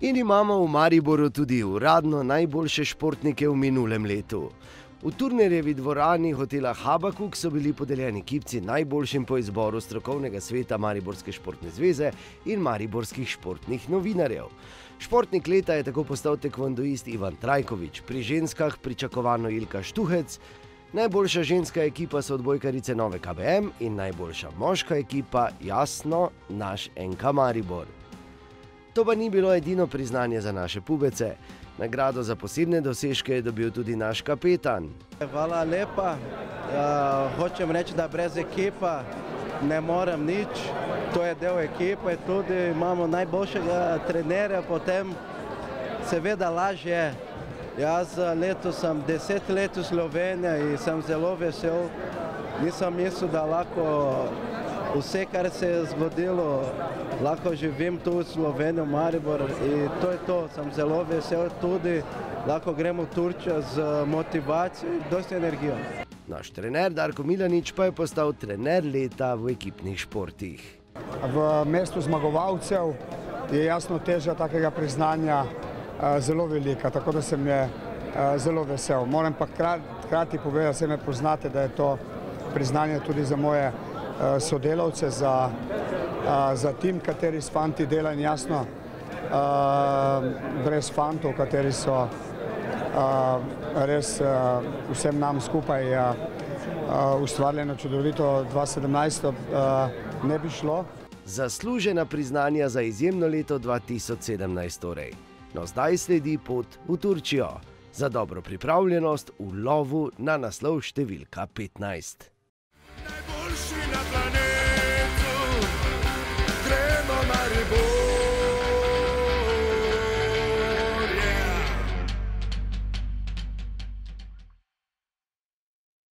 In imamo v Mariboru tudi uradno najboljše športnike v minulem letu. V Turnerjevi dvorani hotela Habakuk so bili podeljeni kipci najboljšim po izboru strokovnega sveta Mariborske športne zveze in mariborskih športnih novinarjev. Športnik leta je tako postal tekvondoist Ivan Trajkovič, pri ženskah pričakovano Ilka Štuhec, najboljša ženska ekipa so odbojkarice Nove KBM in najboljša moška ekipa, jasno, naš NK Maribor. To pa ni bilo edino priznanje za naše pubece. Nagrado za posebne dosežke je dobil tudi naš kapetan. Hvala lepa. Hočem reči, da brez ekipa ne morem nič. To je del ekipe, tudi imamo najboljšega trenerja, potem seveda lažje. Jaz letos sem 10 let v Sloveniji in sem zelo vesel. Nisem mislil, da lahko vse, kar se je zgodilo, lahko živim tu v Sloveniji, v Mariboru, in to je to. Sem zelo vesel tudi, lahko gremo v Turčijo z motivacijo in dosti energijo. Naš trener Darko Milanič pa je postal trener leta v ekipnih športih. V mestu zmagovalcev je jasno teža takega priznanja zelo velika, tako da sem je zelo vesel. Moram pa hkrati povedati, se me poznate, da je to priznanje tudi za moje sodelavce, za tim, kateri s fanti dela, in jasno, brez fantov, kateri so res vsem nam skupaj ustvarjeno čudovito 2017, ne bi šlo. Zaslužena priznanja za izjemno leto 2017 torej. No, zdaj sledi pot v Turčijo za dobro pripravljenost v lovu na naslov številka 15. Najboljši na planetu.